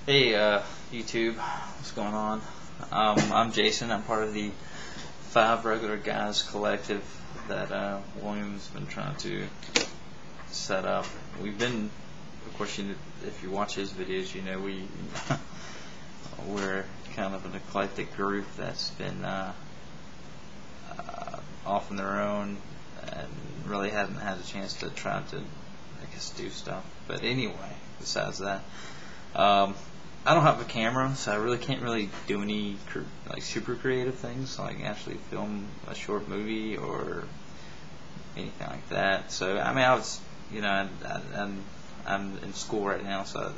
Hey, YouTube, what's going on? I'm Jason. I'm part of the Five Regular Guys collective that William's been trying to set up. We've been, of course, if you watch his videos, you know we're kind of an eclectic group that's been off on their own and really hasn't had a chance to try to, I guess, do stuff. But anyway, besides that. I don't have a camera, so I really can't do any super creative things, like actually film a short movie or anything like that. So I mean, I'm in school right now, so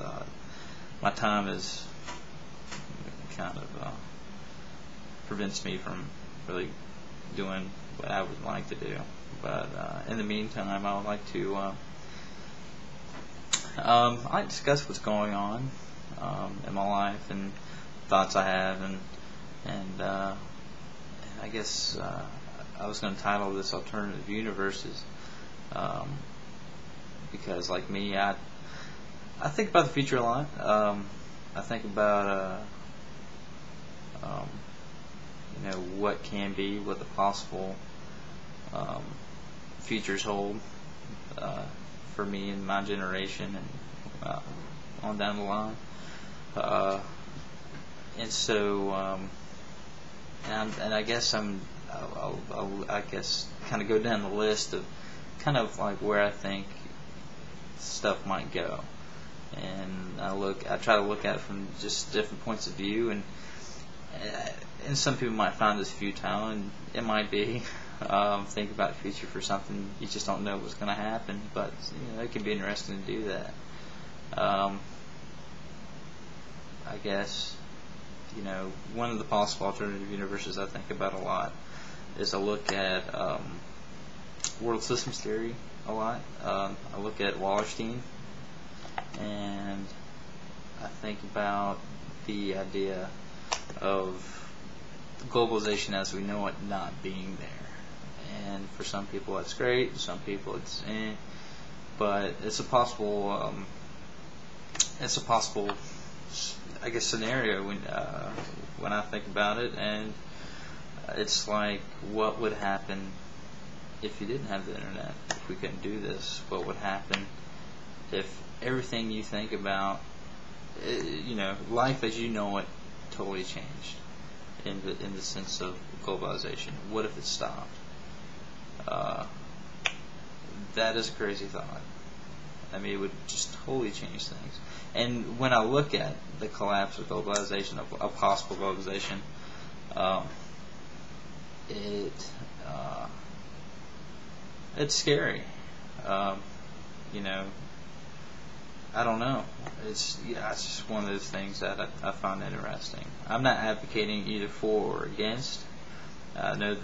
my time is kind of prevents me from really doing what I would like to do. But in the meantime, I would like to discuss what's going on in my life and thoughts I have, and I guess I was going to title this Alternative Universes because, like me, I think about the future a lot. I think about what can be, what the possible futures hold for me and my generation and on down the line. And so, and I guess I'll kind of go down the list of kind of like where I think stuff might go, and I try to look at it from just different points of view, and some people might find this futile, and it might be. Think about the future for something you just don't know what's going to happen, but it can be interesting to do that. I guess, one of the possible alternative universes I think about a lot is I look at world systems theory a lot. I look at Wallerstein, and I think about the idea of globalization as we know it not being there. And for some people that's great, for some people it's but it's a possible I guess scenario when I think about it, and it's like, what would happen if you didn't have the internet? If we couldn't do this, what would happen if everything you think about, life as you know it, totally changed in the sense of globalization? What if it stopped? That is a crazy thought. I mean, it would just totally change things. And when I look at the collapse of globalization, of possible globalization, it's scary. I don't know. It's just one of those things that I find interesting. I'm not advocating either for or against. I know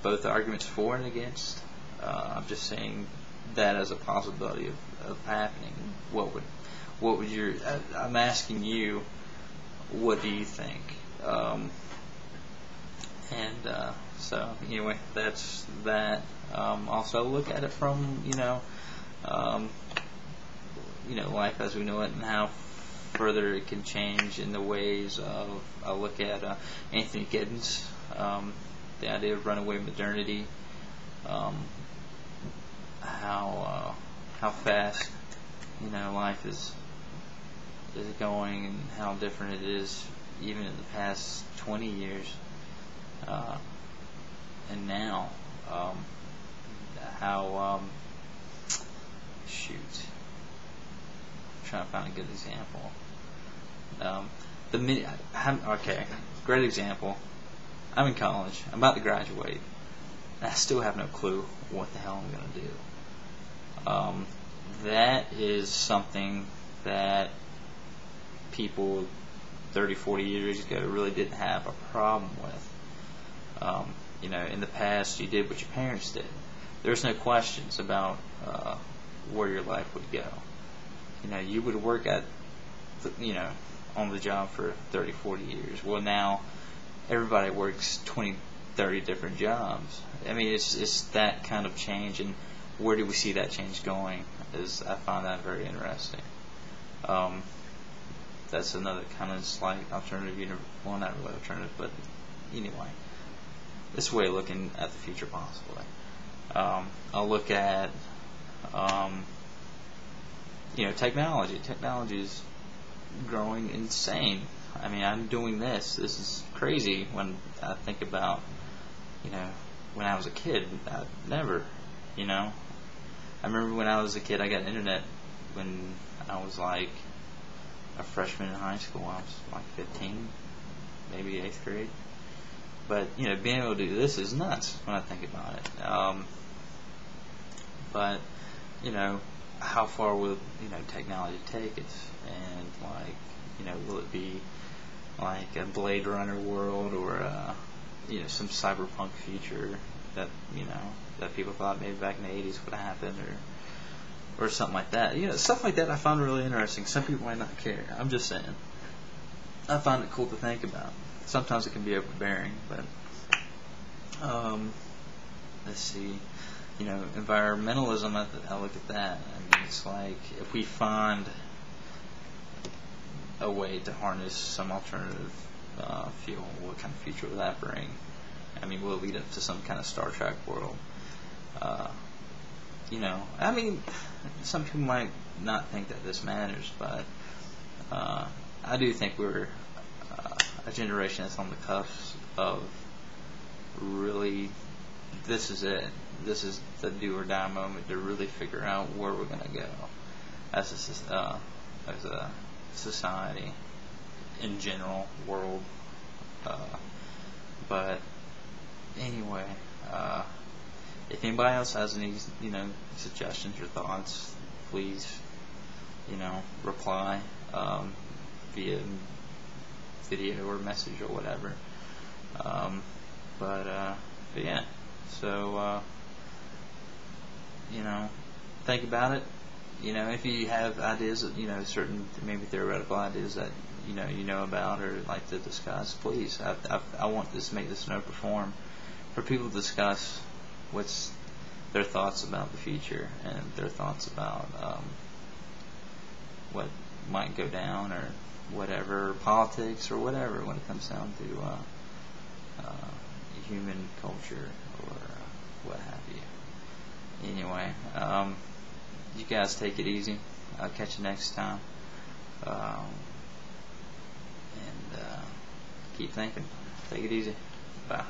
both arguments for and against. I'm just saying that as a possibility of happening. What would your? I'm asking you, what do you think? So anyway, that's that. Also look at it from life as we know it, and how further it can change in the ways of. I look at Anthony Giddens, the idea of runaway modernity. How fast life is going, and how different it is even in the past 20 years and now. How I'm trying to find a good example. Okay, great example. I'm in college. I'm about to graduate. And I still have no clue what the hell I'm going to do. That is something that people 30, 40 years ago really didn't have a problem with. In the past, you did what your parents did. There's no questions about where your life would go. You would work on the job for 30, 40 years. Well, now everybody works 20, 30 different jobs. I mean, it's that kind of change, and where do we see that change going? I find that very interesting. that's another kind of slight alternative. Well, not really alternative, but anyway, this way of looking at the future possibly. I'll look at technology. Technology is growing insane. I mean, I'm doing this. This is crazy when I think about, when I was a kid. I never, I remember when I was a kid, I got internet when I was like a freshman in high school. I was like 15, maybe 8th grade. But, being able to do this is nuts when I think about it. But, how far will, technology take us? And, will it be like a Blade Runner world or, some cyberpunk future that, that people thought maybe back in the 80s would happen or something like that. Stuff like that I found really interesting. Some people might not care. I'm just saying. I find it cool to think about. Sometimes it can be overbearing, but let's see. Environmentalism, I look at that. I mean, it's like if we find a way to harness some alternative fuel, what kind of future will that bring? I mean, will it lead up to some kind of Star Trek world? I mean, some people might not think that this matters, but I do think we're a generation that's on the cusp of really, this is it. This is the do or die moment to really figure out where we're going to go as a society in general, world. But anyway, if anybody else has any, suggestions or thoughts, please, reply via video or message or whatever. But yeah. So think about it. If you have ideas, certain maybe theoretical ideas that you know about or like to discuss, please. I want this make this an open forum for people to discuss what's their thoughts about the future and their thoughts about what might go down or whatever, politics or whatever, when it comes down to human culture or what have you. Anyway, you guys take it easy. I'll catch you next time. And keep thinking. Take it easy. Bye.